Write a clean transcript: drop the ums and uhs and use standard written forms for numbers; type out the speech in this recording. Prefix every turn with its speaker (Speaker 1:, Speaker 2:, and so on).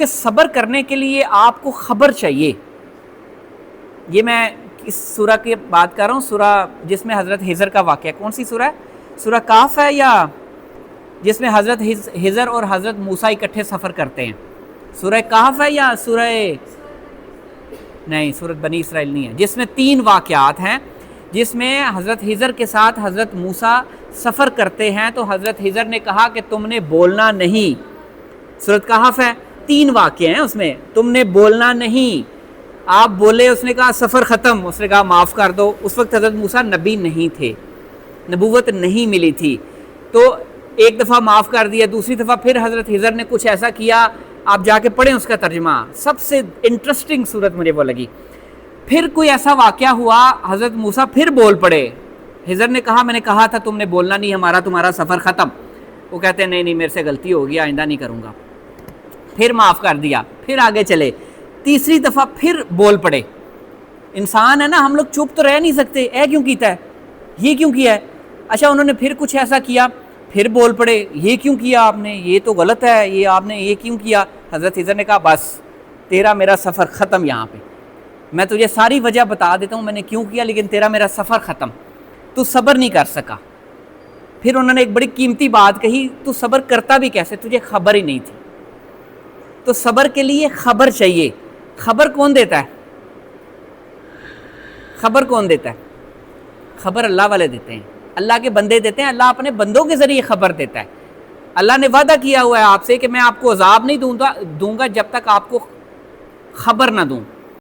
Speaker 1: کہ صبر کرنے کے لیے آپ کو خبر چاہیے. یہ میں اس سورہ کی بات کر رہا ہوں، سورہ جس میں حضرت خضر کا واقعہ. کون سی سورہ ہے؟ سورہ کاف ہے، یا جس میں حضرت خضر اور حضرت موسیٰ اکٹھے سفر کرتے ہیں؟ سورہ کاف ہے یا سورہ نہیں، سورۃ بنی اسرائیل نہیں ہے، جس میں 3 واقعات ہیں، جس میں حضرت خضر کے ساتھ حضرت موسیٰ سفر کرتے ہیں. تو حضرت خضر نے کہا کہ تم نے بولنا نہیں. سورۃ کہف ہے، 3 واقعے ہیں اس میں. تم نے بولنا نہیں، آپ بولے، اس نے کہا سفر ختم، اس نے کہا معاف کر دو. اس وقت حضرت موسیٰ نبی نہیں تھے، نبوت نہیں ملی تھی. تو ایک دفعہ معاف کر دیا، دوسری دفعہ پھر حضرت خضر نے کچھ ایسا کیا، آپ جا کے پڑھیں اس کا ترجمہ، سب سے انٹرسٹنگ صورت مجھے وہ لگی. پھر کوئی ایسا واقعہ ہوا، حضرت موسیٰ پھر بول پڑے. خضر نے کہا میں نے کہا تھا تم نے بولنا نہیں، ہمارا تمہارا سفر ختم. وہ کہتے ہیں نہیں میرے سے غلطی ہو گیا، آئندہ نہیں کروں گا. پھر معاف کر دیا، پھر آگے چلے. تیسری دفعہ پھر بول پڑے. انسان ہے نا، ہم لوگ چپ تو رہ نہیں سکتے، اے کیوں کیتا ہے، یہ کیوں کیا ہے. اچھا انہوں نے پھر کچھ ایسا کیا، پھر بول پڑے، یہ کیوں کیا آپ نے، یہ تو غلط ہے، یہ آپ نے یہ کیوں کیا. حضرت خضر نے کہا بس تیرا میرا سفر ختم، یہاں پہ میں تجھے ساری وجہ بتا دیتا ہوں میں نے کیوں کیا، لیکن تیرا میرا سفر ختم، تو صبر نہیں کر سکا. پھر انہوں نے ایک بڑی قیمتی بات کہی، تو صبر کرتا بھی کیسے، تجھے خبر ہی نہیں تھی. تو صبر کے لیے خبر چاہیے. خبر کون دیتا ہے؟ خبر کون دیتا ہے؟ خبر اللہ والے دیتے ہیں، اللہ کے بندے دیتے ہیں. اللہ اپنے بندوں کے ذریعے خبر دیتا ہے. اللہ نے وعدہ کیا ہوا ہے آپ سے کہ میں آپ کو عذاب نہیں دوں گا جب تک آپ کو خبر نہ دوں.